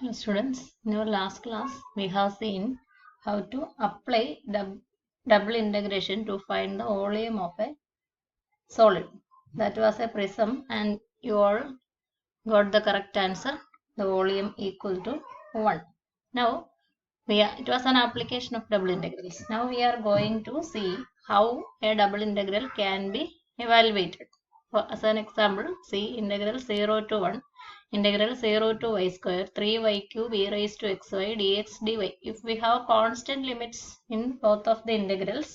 Hello students, in our last class we have seen how to apply double integration to find the volume of a solid. That was a prism and you all got the correct answer, the volume equal to 1. Now it was an application of double integrals. Now we are going to see how a double integral can be evaluated. As an example, see integral 0 to 1, integral 0 to y square, 3y cube e raised to xy dx dy. If we have constant limits in both of the integrals,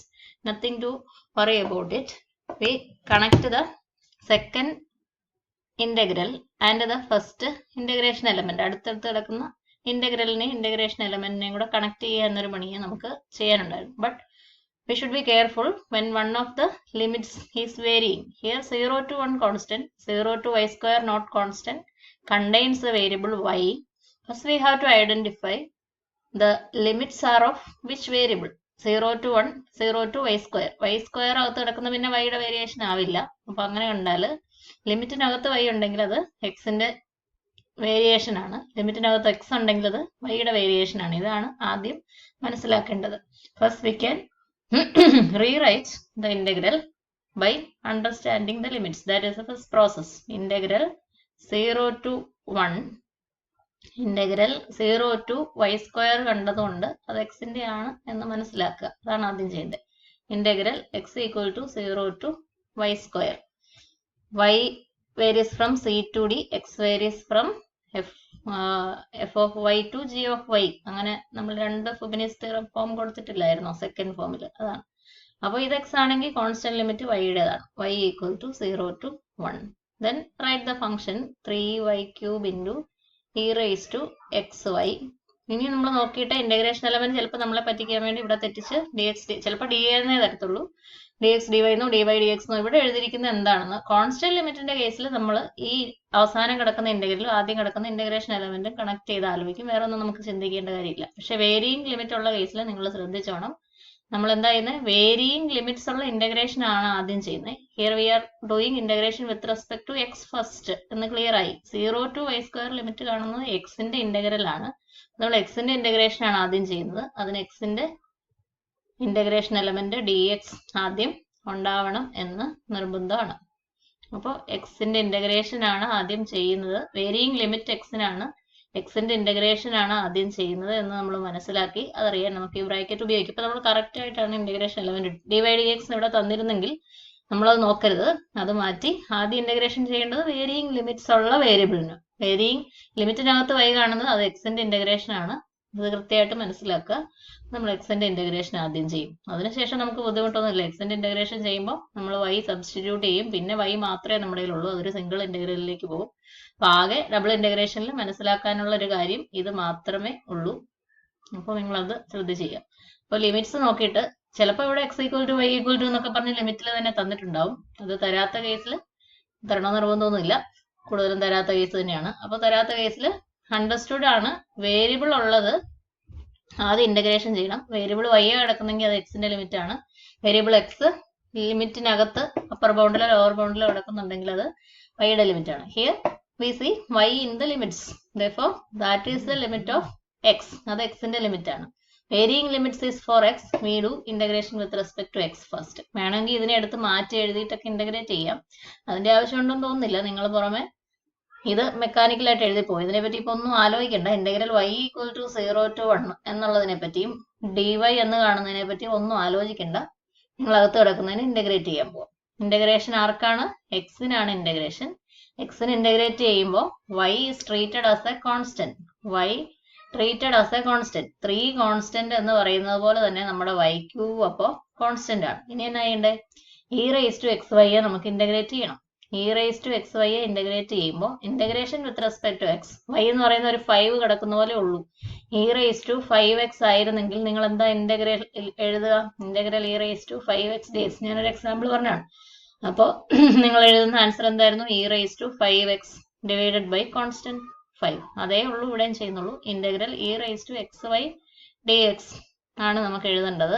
nothing to worry about it. We connect the second integral and the first integration element. അടുത്തടുത്ത് കിടക്കുന്ന ഇന്റഗ്രലിനെ integration എലമെന്റിനെയും കൂടെ connect ചെയ്യുക എന്നൊരു പണിയെ നമുക്ക് ചെയ്യാനുണ്ടായിരുന്നു. But we should be careful when one of the limits is varying. Here 0 to 1 constant, 0 to y square not constant, contains the variable y. First we have to identify the limits are of which variable. 0 to 1, 0 to y square. y square അകത്ത് കിടക്കുന്ന പിന്നെ y യുടെ variation ആവില്ല. അപ്പൊ അങ്ങനെ കണ്ടാൽ ലിമിറ്റിനകത്ത് y ഉണ്ടെങ്കിൽ അത് എക്സിന്റെ വേരിയേഷൻ ആണ്, ലിമിറ്റിനകത്ത് എക്സ് ഉണ്ടെങ്കിൽ അത് y യുടെ വേരിയേഷൻ ആണ്. ഇതാണ് ആദ്യം മനസ്സിലാക്കേണ്ടത്. First we can rewrite the integral by understanding the limits. That is the first process. Integral 0 to 1, integral 0 to y square കണ്ടതുകൊണ്ട് അത് എക്സിന്റെ ആണ് എന്ന് മനസ്സിലാക്കുക. അതാണ് ആദ്യം ചെയ്യേണ്ടത്. Integral x equal to 0 to y square. y varies from c to d, x varies from f of y to g of y. അങ്ങനെ നമ്മൾ രണ്ട് ഫുബിനിസ് തിയറം ഫോം കൊടുത്തിട്ടില്ലായിരുന്നോ സെക്കൻഡ് ഫോമിൽ? അതാണ്. അപ്പോൾ ഇത് എക്സ് ആണെങ്കിൽ കോൺസ്റ്റന്റ് ലിമിറ്റ് വൈയുടേതാണ്. y equal to 0 to 1. Then write the function 3y cube into e raise to xy. ഇനി നമ്മൾ നോക്കിയിട്ട് ഇന്റഗ്രേഷൻ എലമെന്റ് ചിലപ്പോൾ നമ്മളെ പറ്റിക്കാൻ വേണ്ടി ഇവിടെ തെറ്റിച്ച് dx ചിലപ്പോൾ d എന്നേ തരത്തുള്ളൂ, dx dy എന്നോ dy dx എന്നോ ഇവിടെ എഴുതിയിരിക്കുന്നത് എന്താണെന്ന്. കോൺസ്റ്റന്റ് ലിമിറ്റിന്റെ കേസിൽ നമ്മൾ ഈ അവസാനം കിടക്കുന്ന ഇന്റഗ്രലും ആദ്യം കിടക്കുന്ന ഇന്റഗ്രേഷൻ എലമെന്റും കണക്ട് ചെയ്ത് ആലോചിക്കും. വേറെ ഒന്നും നമുക്ക് ചിന്തിക്കേണ്ട കാര്യമില്ല. പക്ഷെ വേരിയിങ് ലിമിറ്റ് ഉള്ള കേസിൽ നിങ്ങൾ ശ്രദ്ധിച്ചോണം, നമ്മൾ എന്താ ചെയ്യുന്നത്, വേരിയിങ് ലിമിറ്റ്സ് ഉള്ള ഇന്റഗ്രേഷൻ ആണ് ആദ്യം ചെയ്യുന്നത്. Here we are doing integration with respect to x first എന്ന് ക്ലിയർ ആയി. 0 to y സ്ക്വയർ ലിമിറ്റ് കാണുന്നത് എക്സിന്റെ ഇന്റഗ്രൽ ആണ്. നമ്മൾ എക്സിന്റെ ഇന്റഗ്രേഷൻ ആണ് ആദ്യം ചെയ്യുന്നത്. അതിന് എക്സിന്റെ ഇന്റഗ്രേഷൻ എലമെന്റ് dx ആദ്യം ഉണ്ടാവണം എന്ന് നിർബന്ധമാണ്. അപ്പോൾ എക്സിന്റെ ഇന്റഗ്രേഷൻ ആണ് ആദ്യം ചെയ്യുന്നത്. വേരിയിങ് ലിമിറ്റ് എക്സിനാണ്, എക്സിന്റെ ഇന്റഗ്രേഷൻ ആണ് ആദ്യം ചെയ്യുന്നത് എന്ന് നമ്മൾ മനസ്സിലാക്കി. അതറിയാൻ നമുക്ക് ഈ ബ്രാക്കറ്റ് ഉപയോഗിക്കും. ഇപ്പൊ നമ്മൾ കറക്റ്റ് ആയിട്ടാണ് ഇന്റഗ്രേഷൻ എലമെന്റ് dy dx ഇവിടെ തന്നിരുന്നെങ്കിൽ നമ്മളത് നോക്കരുത്, അത് മാറ്റി ആദ്യം ഇന്റഗ്രേഷൻ ചെയ്യേണ്ടത് വേരിയിങ് ലിമിറ്റ്സ് ഉള്ള വേരിയബിളിന്. വേരിയിങ് ലിമിറ്റിനകത്ത് y കാണുന്നത് അത് എക്സിന്റെ ഇന്റഗ്രേഷൻ ആണ്. അത് കൃത്യമായിട്ട് മനസ്സിലാക്കുക. നമ്മൾ എക്സിന്റെ ഇന്റഗ്രേഷൻ ആദ്യം ചെയ്യും. അതിനുശേഷം നമുക്ക് ബുദ്ധിമുട്ടൊന്നുമില്ല. എക്സിന്റെ ഇന്റഗ്രേഷൻ ചെയ്യുമ്പോൾ നമ്മൾ y സബ്സ്റ്റിറ്റ്യൂട്ട് ചെയ്യും. പിന്നെ y മാത്രമേ നമ്മുടെ കയ്യിലുള്ളൂ, അതൊരു സിംഗിൾ ഇന്റഗ്രലിലേക്ക് പോകും. അപ്പൊ ആകെ ഡബിൾ ഇന്റഗ്രേഷനിൽ മനസ്സിലാക്കാനുള്ള ഒരു കാര്യം ഇത് മാത്രമേ ഉള്ളൂ. അപ്പോൾ നിങ്ങളത് ശ്രദ്ധിച്ച് ചെയ്യുക. അപ്പോൾ ലിമിറ്റ്സ് നോക്കിയിട്ട് ചിലപ്പോൾ ഇവിടെ x equal to y equal to എന്നൊക്കെ പറഞ്ഞ് ലിമിറ്റിൽ തന്നെ തന്നിട്ടുണ്ടാവും. അത് തരാത്ത കേസിൽ തരണോ നിർബന്ധമൊന്നുമില്ല, കൂടുതലും തരാത്ത കേസ് തന്നെയാണ്. അപ്പോൾ തരാത്ത കേസിൽ അണ്ടർസ്റ്റുഡ് ആണ്, വേരിയബിൾ ഉള്ളത് ആദ്യം ഇന്റഗ്രേഷൻ ചെയ്യണം. വേരിയബിൾ y കിടക്കുന്നെങ്കിൽ അത് എക്സിന്റെ ലിമിറ്റ് ആണ്. വേരിയബിൾ എക്സ് ലിമിറ്റിനകത്ത് അപ്പർ ബൗണ്ടിലോ ലോവർ ബൗണ്ടിലോ കിടക്കുന്നുണ്ടെങ്കിൽ അത് y യുടെ ലിമിറ്റ് ആണ്. Here we see y in the limits, therefore that is the limit of x. അത് എക്സിന്റെ ലിമിറ്റ് ആണ്. Varying limits is for x, we do integration with respect to x first. വേണമെങ്കിൽ ഇതിനെ എടുത്ത് മാറ്റി എഴുതിയിട്ടൊക്കെ ഇന്റഗ്രേറ്റ് ചെയ്യാം, അതിന്റെ ആവശ്യമുണ്ടെന്ന് തോന്നുന്നില്ല. നിങ്ങൾ പുറമെ ഇത് മെക്കാനിക്കലായിട്ട് എഴുതിപ്പോയി, ഇതിനെപ്പറ്റി ഇപ്പൊ ഒന്നും ആലോചിക്കണ്ട. Integral y equal to 0 to 1 എന്നുള്ളതിനെ പറ്റിയും dy എന്ന് കാണുന്നതിനെ പറ്റിയും ഒന്നും ആലോചിക്കണ്ട. നിങ്ങൾ അകത്ത് കിടക്കുന്നതിന് ഇന്റഗ്രേറ്റ് ചെയ്യാൻ പോകും. ഇന്റഗ്രേഷൻ ആർക്കാണ്? എക്സിനാണ് ഇന്റഗ്രേഷൻ. എക്സിന് ഇന്റഗ്രേറ്റ് ചെയ്യുമ്പോൾ y is treated as a constant. y treated as a constant. 3 constant എന്ന് പറയുന്നത് പോലെ തന്നെ നമ്മുടെ y ക്യൂബ് അപ്പോൾ കോൺസ്റ്റന്റ് ആണ്. ഇനി എന്നാ ചെയ്യണ്ടേ? e raised to xy നമുക്ക് ഇന്റഗ്രേറ്റ് ചെയ്യണം. e raised to xy integrate ചെയ്യുമ്പോൾ integration with respect to x, y എന്ന് പറയുന്ന ഒരു 5 കിടക്കുന്ന പോലെ ഉള്ളൂ. e raised to 5x ആയിരുന്നെങ്കിൽ നിങ്ങൾ എന്താ ഇന്റഗ്രൽ എഴുതുക? Integral e raised to 5x dx. ഞാനൊരു എക്സാമ്പിൾ പറഞ്ഞാണ്. അപ്പോൾ നിങ്ങൾ എഴുതുന്ന ആൻസർ എന്തായിരുന്നു? e raised to 5x divided by constant 5. അതേ ഉള്ളൂ ഇവിടെയും ചെയ്യുന്നുള്ളൂ. Integral e raised to xy dx ആണ് നമുക്ക് എഴുതേണ്ടത്.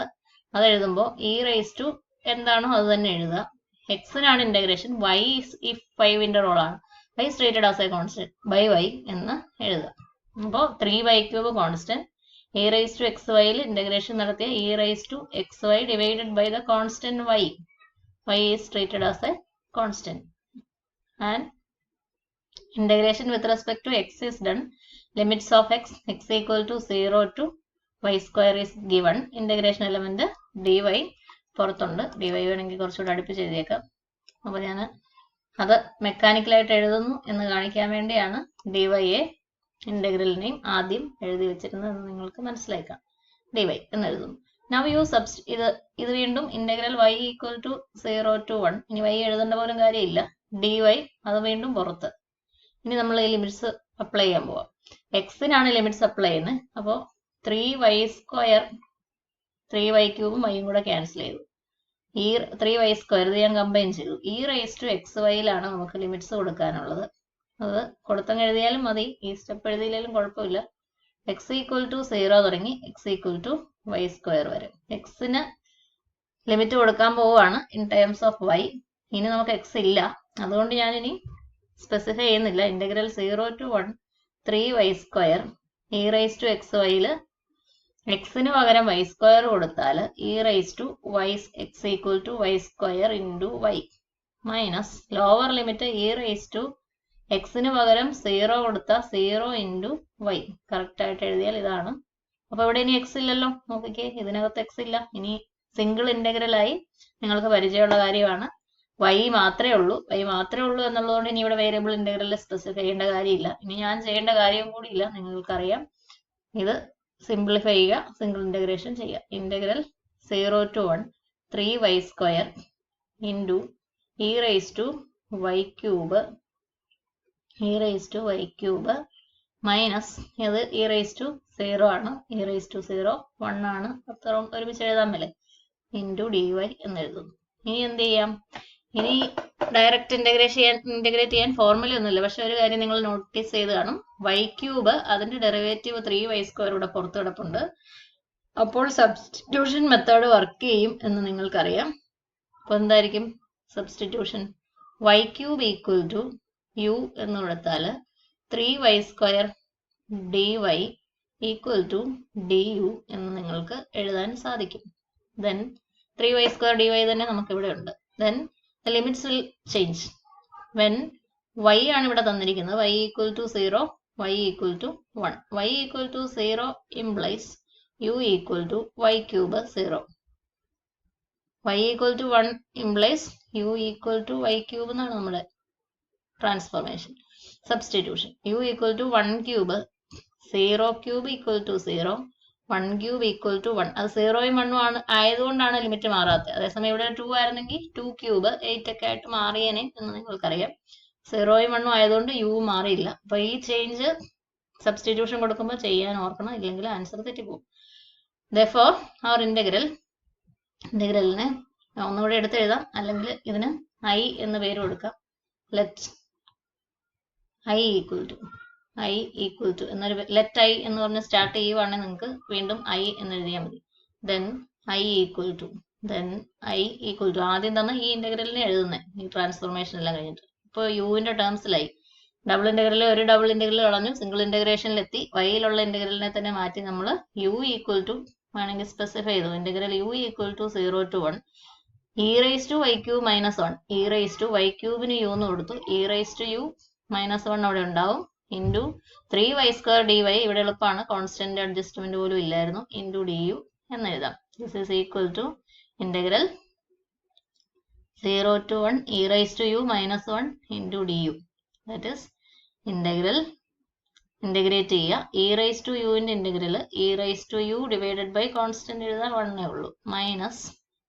അത് എഴുതുമ്പോൾ e raised to എന്താണോ അത് തന്നെ എഴുതുക. എക്സിനാണ് ഇന്റഗ്രേഷൻ, y ഈ 5ന്റെ റോളാണ്. y is treated as a constant by y എന്ന് എഴുതുക. അപ്പോൾ 3y³ constant, e raised to xyയിൽ ഇന്റഗ്രേഷൻ നടത്തിയ e raised to xy divided by the constant y. Y is treated as a constant. And integration with respect to x is done. Limits of x equal to 0 to y square is given. Integration element dy പുറത്തുണ്ട്. dy വേണമെങ്കിൽ കുറച്ചുകൂടെ അടുപ്പിച്ച് എഴുതിയേക്കാം. അപ്പോൾ ഞാൻ അത് മെക്കാനിക്കലായിട്ട് എഴുതുന്നു എന്ന് കാണിക്കാൻ വേണ്ടിയാണ് dy ഇന്റഗ്രലിനെയും ആദ്യം എഴുതി വെച്ചിരുന്നത് എന്ന് നിങ്ങൾക്ക് മനസ്സിലാക്കാം. dy എന്ന് എഴുതുന്നു. Now you ഇത് വീണ്ടും integral y equal to 0 to 1. ഇനി y എഴുതേണ്ട പോലും കാര്യമില്ല. dy അത് വീണ്ടും പുറത്ത്. ഇനി നമ്മൾ ഈ ലിമിറ്റ്സ് അപ്ലൈ ചെയ്യാൻ പോവാം. എക്സിനാണ് ലിമിറ്റ്സ് അപ്ലൈ ചെയ്യുന്നത്. അപ്പോൾ 3y², 3y³ വൈയും കൂടെ ക്യാൻസൽ ചെയ്തു. ഈ 3y² ഇത് ഞാൻ കമ്പൈൻ ചെയ്തു. e raised to xyയിലാണ് നമുക്ക് ലിമിറ്റ്സ് കൊടുക്കാനുള്ളത്. അത് കൊടുത്തങ്ങ് എഴുതിയാലും മതി, ഈ സ്റ്റെപ്പ് എഴുതിയില്ലെങ്കിലും കുഴപ്പമില്ല. x equal to 0 തുടങ്ങി x equal to y² വരെ. എക്സിന് ലിമിറ്റ് കൊടുക്കാൻ പോവുകയാണ് ഇൻ ടേംസ് ഓഫ് y. ഇനി നമുക്ക് എക്സ് ഇല്ല, അതുകൊണ്ട് ഞാനിനി സ്പെസിഫൈ ചെയ്യുന്നില്ല. Integral 0 to 1 3y² e raised to xyയിൽ എക്സിന് പകരം y² കൊടുത്താൽ e raised to x equal to y² into y minus lower limit e raised to എക്സിന് പകരം 0 കൊടുത്താൽ 0 into y. കറക്റ്റ് ആയിട്ട് എഴുതിയാൽ ഇതാണ്. അപ്പോൾ ഇവിടെ ഇനി എക്സ് ഇല്ലല്ലോ, നോക്കിക്കേ, ഇതിനകത്ത് എക്സ് ഇല്ല. ഇനി സിംഗിൾ ഇന്റഗ്രലായി നിങ്ങൾക്ക് പരിചയമുള്ള കാര്യമാണ്. y മാത്രമേ ഉള്ളൂ എന്നുള്ളതുകൊണ്ട് ഇനി ഇവിടെ വേരിയബിൾ ഇന്റഗ്രലിൽ സ്പെസിഫൈ ചെയ്യേണ്ട കാര്യമില്ല. ഇനി ഞാൻ ചെയ്യേണ്ട കാര്യം കൂടിയില്ല, നിങ്ങൾക്കറിയാം. ഇത് സിംപ്ലിഫൈ ചെയ്യുക, സിംഗിൾ ഇന്റഗ്രേഷൻ ചെയ്യുക. Integral 0 to 1 3y² into e raised to y³ minus ഇത് e raised to 0 ആണ്, e raised to 0 1 ആണ്, അത്ര ഒരുമിച്ച് എഴുതാൻ മേലെ, ഇൻറ്റു dy എന്ന് എഴുതുന്നു. ഇനി എന്ത് ചെയ്യാം? ഇനി ഡയറക്റ്റ് ഇന്റഗ്രേറ്റ് ചെയ്യാൻ ഫോർമുല ഒന്നുമില്ല. പക്ഷെ ഒരു കാര്യം നിങ്ങൾ നോട്ടീസ് ചെയ്ത് കാണും, y³ അതിന്റെ ഡെറിവേറ്റീവ് 3y² ഇവിടെ പുറത്ത് കിടപ്പുണ്ട്. അപ്പോൾ സബ്സ്റ്റിറ്റ്യൂഷൻ മെത്തേഡ് വർക്ക് ചെയ്യും എന്ന് നിങ്ങൾക്കറിയാം. അപ്പോൾ എന്തായിരിക്കും substitution? y³ equal to u എന്ന് കൊടുത്താൽ 3y² dy equal to du എന്ന് നിങ്ങൾക്ക് എഴുതാൻ സാധിക്കും. then 3y² dy തന്നെ നമുക്ക് ഇവിടെ ഉണ്ട്. then the limits will change when y ആണ് ഇവിടെ തന്നിരിക്കുന്നത്. y equal to 0, y equal to 1. y equal to 0 implies u equal to y³ 0. y equal to 1 implies u equal to y³ എന്നാണ് നമ്മുടെ transformation. Substitution u equal to 1³ 0³ equal to 0, 1³ equal to 1. അത് 0യും 1ഉം ആണ് ആയതുകൊണ്ടാണ് limit മാറാത്തത്. അതേസമയം ഇവിടെ 2 ആയിരുന്നെങ്കിൽ 2³ 8 ഒക്കെ ആയിട്ട് മാറിയേനെ എന്ന് നിങ്ങൾക്കറിയാം. 0യും 1ഉം ആയതുകൊണ്ട് u മാറിയില്ല. അപ്പോൾ ഈ ചേഞ്ച് സബ്സ്റ്റിറ്റ്യൂഷൻ കൊടുക്കുമ്പോൾ ചെയ്യാൻ ഓർക്കണം, ഇല്ലെങ്കിൽ ആൻസർ തെറ്റിപ്പോകും. therefore our ഇന്റഗ്രലിനെ ഒന്നുകൂടെ എടുത്ത് എഴുതാം, അല്ലെങ്കിൽ ഇതിന് i എന്ന് പേര് കൊടുക്കാം. let i equal to എന്നൊരു let i എന്ന് പറഞ്ഞ് സ്റ്റാർട്ട് ചെയ്യുവാണെങ്കിൽ നിങ്ങൾക്ക് വീണ്ടും i എന്ന് എഴുതിയാൽ മതി. then i equal to ആദ്യം തന്നെ ഈ ഇന്റഗ്രലിനെ എഴുതുന്നത് ഈ ട്രാൻസ്ഫോർമേഷൻ എല്ലാം കഴിഞ്ഞിട്ട്. ഇപ്പോൾ യുവിന്റെ ടേംസിലായി. ഡബിൾ ഇന്റഗ്രലിൽ ഒരു ഡബിൾ ഇന്റഗ്രൽ കളഞ്ഞു, സിംഗിൾ ഇന്റഗ്രേഷനിലെത്തി. വൈയിലുള്ള ഇന്റഗ്രലിനെ തന്നെ മാറ്റി നമ്മൾ u equal to വേണമെങ്കിൽ സ്പെസിഫൈ ചെയ്തു. Integral u equal to 0 to 1 e raised to y³ minus 1. e raised to y³ u എന്ന് കൊടുത്തു. e raised to u minus 1 അവിടെ ഉണ്ടാവും. ഇൻറ്റു 3y² dy ഇവിടെ എളുപ്പമാണ്, കോൺസ്റ്റന്റ് അഡ്ജസ്റ്റ്മെന്റ് പോലും ഇല്ലായിരുന്നു. ഇൻറ്റു du എന്ന് എഴുതാം. This is equal to integral 0 to 1 e raised to u minus 1 into du. That is integrate ചെയ്യുക. e raised to uന്റെ integral e raised to u divided by constant എഴുതാൻ 1 ഉള്ളൂ, minus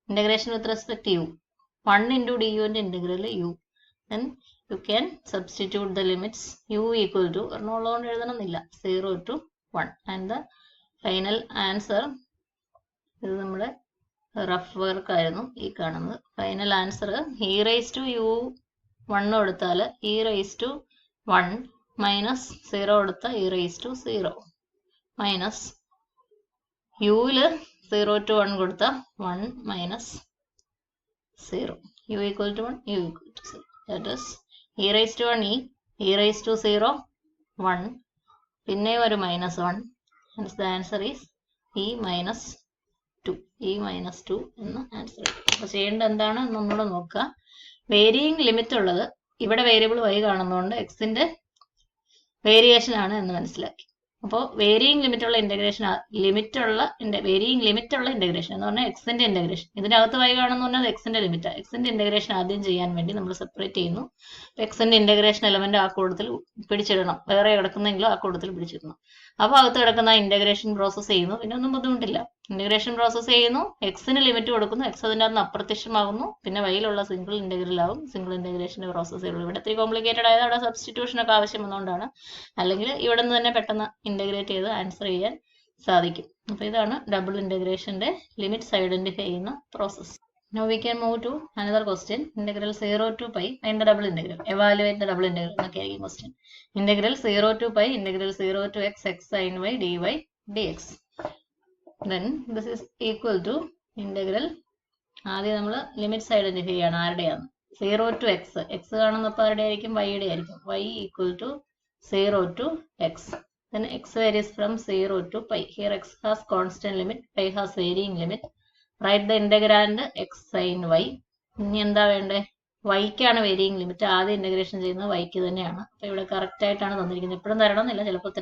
integration with respect u 1 into duന്റെ integral u. then you can substitute the limits u equal to ഒരെണ്ണമുള്ളതുകൊണ്ട് എഴുതണമെന്നില്ല 0 to 1 and the final answer. ഇത് നമ്മുടെ rough work ആയിരുന്നു ഈ കാണുന്നത്. Final answer e raised to u 1 കൊടുത്താൽ e raised to 1 minus 0 കൊടുത്താൽ e raised to 0 minus യുവിൽ 0 to 1 കൊടുത്താൽ 1 minus 0. u equal to 1, u equal to 0. That is e raised to 1 e raised to 0 1 പിന്നെ ഒരു -1. Hence the answer is e minus 2. e minus 2 എന്ന് answer കിട്ടും. അപ്പോൾ ചെയ്യേണ്ടത് എന്താണ് എന്നൊന്നുകൂടെ നോക്കുക. വേരിയിങ് ലിമിറ്റ് ഉള്ളത് ഇവിടെ വേരിയബിൾ y കാണുന്നതുകൊണ്ട് എക്സിന്റെ വേരിയേഷൻ ആണ് എന്ന് മനസ്സിലാക്കി. അപ്പോൾ വേരിയിങ് ലിമിറ്റുള്ള ഇൻ്റഗ്രേഷൻ വേരിയിങ് ലിമിറ്റുള്ള ഇൻ്റഗ്രേഷൻ എന്ന് പറഞ്ഞാൽ എക്സിന്റെ ഇൻ്റഗ്രേഷൻ. ഇതിനകത്ത് y കാണുന്ന പറഞ്ഞാൽ അത് എക്സിന്റെ ലിമിറ്റാണ്. എക്സിന്റെ ഇൻ്റഗ്രേഷൻ ആദ്യം ചെയ്യാൻ വേണ്ടി നമ്മൾ സെപ്പറേറ്റ് ചെയ്യുന്നു. എക്സിന്റെ ഇൻ്റഗ്രേഷൻ എലമെന്റ് ആ കൂട്ടത്തിൽ പിടിച്ചിടണം. വേറെ കിടക്കുന്നെങ്കിലും ആ കൂട്ടത്തിൽ പിടിച്ചിടണം. അപ്പോൾ അകത്ത് കിടക്കുന്ന ഇൻ്റഗ്രേഷൻ പ്രോസസ്സ് ചെയ്യുന്നു. പിന്നെ ഒന്നും ബുദ്ധിമുട്ടില്ല. ഇൻ്റഗ്രേഷൻ പ്രോസസ്സ് ചെയ്യുന്നു, എക്സിന് ലിമിറ്റ് കൊടുക്കുന്നു, എക്സ് അതിൻ്റെ അകത്ത് അപ്രത്യക്ഷമാകുന്നു, പിന്നെ വൈയിലുള്ള സിംഗിൾ ഇൻ്റഗ്രൽ ആവും. സിംഗിൾ ഇൻ്റഗ്രേഷൻ്റെ പ്രോസസ്സേ ഉള്ളൂ. ഇവിടെ ഇത്തിരി കോംപ്ലിക്കേറ്റഡ് ആയത് അവിടെ സബ്സ്റ്റിറ്റ്യൂഷൻ ഒക്കെ ആവശ്യം വന്നുകൊണ്ടാണ്. അല്ലെങ്കിൽ ഇവിടെ നിന്ന് തന്നെ പെട്ടെന്ന് ഇൻ്റഗ്രേറ്റ് ചെയ്ത് ആൻസർ ചെയ്യാൻ സാധിക്കും. അപ്പോൾ ഇതാണ് ഡബിൾ ഇൻ്റഗ്രേഷൻ്റെ ലിമിറ്റ്സ് ഐഡന്റിഫൈ ചെയ്യുന്ന process. Now we can move to another question. Integral 0 to pi. Find the double integral. Evaluate the double integral. Okay, question. Integral 0 to pi. Integral 0 to x sin y dy dx. Then this is equal to integral. ആദ്യം നമ്മൾ limits identify ചെയ്യണം. ആരുടെയാണ്? 0 to x. x കാണുന്നപ്പോൾ ആരുടെ ആയിരിക്കും? y യുടെ ആയിരിക്കും. y equal to 0 to x. Then x varies from 0 to pi. Here x has constant limit, pi has varying limit. Write the integrand x sin y. ഇനി എന്താ വേണ്ടേ? വൈക്കാണ് varying limit. ആദ്യം integration ചെയ്യുന്നത് വൈക്ക് തന്നെയാണ്. അപ്പോൾ ഇവിടെ കറക്റ്റ് ആയിട്ടാണ് തന്നിരിക്കുന്നത്. എപ്പോഴും തരണമെന്നില്ല, ചിലപ്പോൾ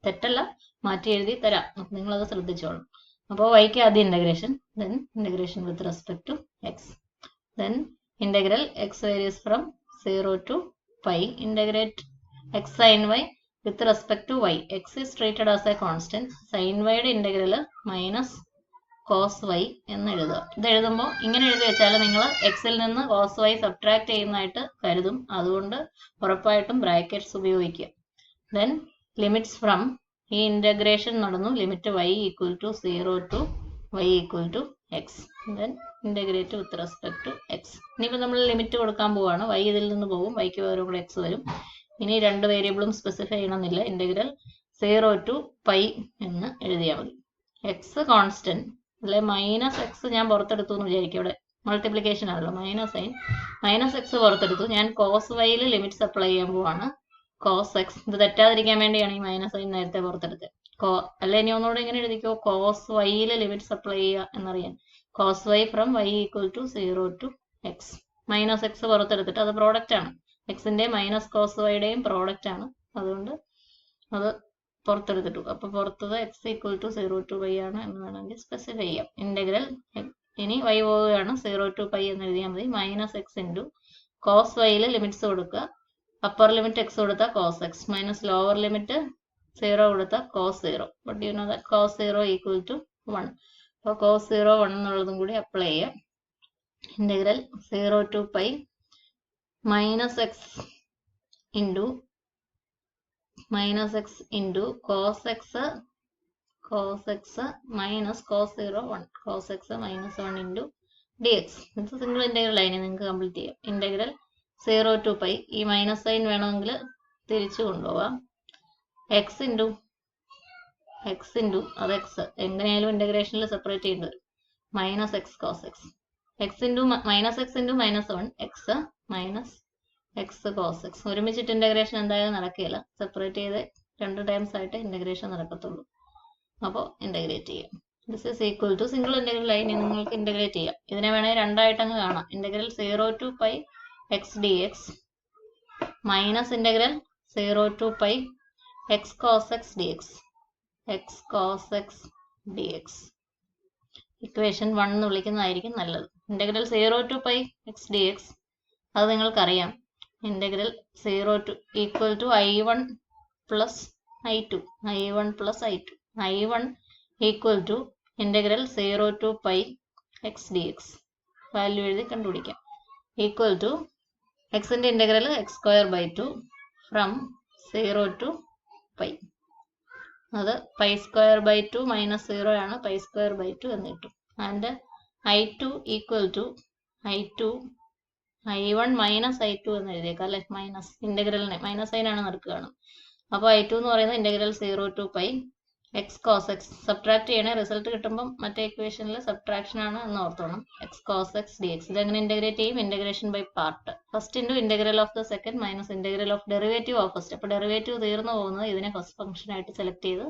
തെറ്റല്ല, മാറ്റി എഴുതി തരാം. അപ്പം നിങ്ങളത് ശ്രദ്ധിച്ചോളൂ. അപ്പോൾ വൈക്ക് ആദ്യം integration, then integration with respect to x. Then integral x varies from 0 to pi. Integrate x sine y with respect to y. X is treated as a constant. Sine വൈയുടെ ഇൻ്റഗ്രൽ മൈനസ് കോസ് വൈ എന്ന് എഴുതുക. ഇത് എഴുതുമ്പോൾ ഇങ്ങനെ എഴുതി വെച്ചാൽ നിങ്ങൾ എക്സിൽ നിന്ന് കോസ് വൈ സബ്ട്രാക്ട് ചെയ്യുന്നതായിട്ട് കരുതും. അതുകൊണ്ട് ഉറപ്പായിട്ടും ബ്രാക്കറ്റ്സ് ഉപയോഗിക്കുക. ദെൻ ലിമിറ്റ്സ് ഫ്രം, ഈ ഇൻ്റഗ്രേഷൻ നടന്നു, limit y equal to 0 to y equal to x. Then integrate with respect to x. ഇനിയിപ്പോൾ നമ്മൾ ലിമിറ്റ് കൊടുക്കാൻ പോവുകയാണ്. y ഇതിൽ നിന്ന് പോകും, വൈക്ക് പകരം കൂടെ എക്സ് വരും. ഇനി രണ്ട് വേരിയബിളും സ്പെസിഫൈ ചെയ്യണമെന്നില്ല. ഇൻ്റഗ്രൽ 0 to pi എന്ന് എഴുതിയാൽ മതി. എക്സ് കോൺസ്റ്റന്റ് അല്ലെ, മൈനസ് എക്സ് ഞാൻ പുറത്തെടുത്തു എന്ന് വിചാരിക്കും. ഇവിടെ മൾട്ടിപ്ലിക്കേഷൻ ആണല്ലോ, മൈനസ് എക്സ് പുറത്തെടുത്തു. ഞാൻ കോസ് വൈയിൽ ലിമിറ്റ്സ് അപ്ലൈ ചെയ്യാൻ പോവാണ്. കോസ് എക്സ്, ഇത് തെറ്റാതിരിക്കാൻ വേണ്ടിയാണ് ഈ മൈനസ് വൈ നേരത്തെ പുറത്തെടുത്തത്. അല്ല, ഇനി ഒന്നുകൂടെ ഇങ്ങനെ എഴുതിക്കോ, കോസ് വൈയിൽ ലിമിറ്റ്സ് അപ്ലൈ ചെയ്യുക എന്നറിയാൻ. Cos y from y equal to 0 to x. Minus x പുറത്തെടുത്തിട്ട് അത് പ്രോഡക്റ്റ് ആണ്. എക്സിന്റെ മൈനസ് കോസ് വൈയുടെയും പ്രോഡക്റ്റ് ആണ്. അതുകൊണ്ട് അത് പുറത്തെടുത്തിട്ടു. അപ്പോൾ പുറത്തത് x equal to 0 to y ആണ് എന്ന് വേണമെങ്കിൽ സ്പെസിഫൈ ചെയ്യാം. ഇൻ്റഗ്രൽ ഇനി y പോവുകയാണ്, 0 to pi എന്ന് എഴുതിയാൽ മതി. മൈനസ് എക്സ് ഇൻറ്റു കോസ് വൈയിൽ ലിമിറ്റ്സ് കൊടുക്കുക. അപ്പർ ലിമിറ്റ് എക്സ് കൊടുത്താൽ cos x, minus lower limit 0 കൊടുത്താൽ cos 0. But you know that cos 0 equal to 1. അപ്പോൾ കോസ് 0 1 എന്നുള്ളതും കൂടി അപ്ലൈ ചെയ്യാം. Integral 0 to pi minus x into cos x minus cos 0 1, cos x minus 1 into dx. ഇത് single integral line നിങ്ങൾക്ക് complete ചെയ്യാം. Integral 0 to pi, ഈ minus sine വേണമെങ്കിൽ തിരിച്ചു കൊണ്ടുപോവാം. എക്സ് ഇൻറ്റു അത് എക്സ് എങ്ങനെയായാലും ഇൻ്റഗ്രേഷനിൽ സെപ്പറേറ്റ് ചെയ്യേണ്ടി വരും. Minus x cos x, x into minus x into minus 1, x minus x cos x. ഒരുമിച്ചിട്ട് ഇൻ്റഗ്രേഷൻ എന്തായാലും നടക്കുകയില്ല. സെപ്പറേറ്റ് ചെയ്ത് രണ്ട് ടൈംസ് ആയിട്ട് ഇൻ്റഗ്രേഷൻ നടക്കത്തുള്ളൂ. അപ്പോൾ ഇൻ്റഗ്രേറ്റ് ചെയ്യാം. This is equal to single integral line നിങ്ങൾക്ക് ഇൻ്റഗ്രേറ്റ് ചെയ്യാം. ഇതിനെ വേണമെങ്കിൽ രണ്ടായിട്ടങ്ങ് കാണാം. Integral 0 to pi x d x minus integral 0 to pi x cos x d x. Equation 1 എന്ന് വിളിക്കുന്നതായിരിക്കും നല്ലത്. Integral 0 to pi x d x അത് നിങ്ങൾക്കറിയാം. Integral 0 to equal to i1 plus i2, i1 equal to integral 0 to pi x d x. Value എഴുതി കണ്ടുപിടിക്കാം. Equal to എക്സിൻ്റെ integral x²/2 from 0 to pi. അത് π²/2 minus 0 ആണ്, π²/2 എന്ന് കിട്ടും. And i2 equal to i1 minus i2 എന്ന് എഴുതിയേക്കാം അല്ലെ. Minus ഇൻ്റഗ്രലിനെ minus സൈനാണ് നടക്കുകയാണ്. അപ്പോൾ i2 എന്ന് പറയുന്നത് integral 0 to pi x cos x subtract ചെയ്യണേ, റിസൾട്ട് കിട്ടുമ്പം മറ്റേ ഇക്വേഷനിൽ സബ്ട്രാക്ഷൻ ആണ് എന്ന് ഓർത്തോണം. X cos x d x ഇതെങ്ങനെ ഇന്റഗ്രേറ്റ് ചെയ്യും? Integration by part. First into integral of the second minus integral of derivative of first. അപ്പോൾ ഡെറിവേറ്റീവ് തീർന്നു പോകുന്നത് ഇതിനെ ഫസ്റ്റ് ഫംഗ്ഷൻ ആയിട്ട് സെലക്ട് ചെയ്ത്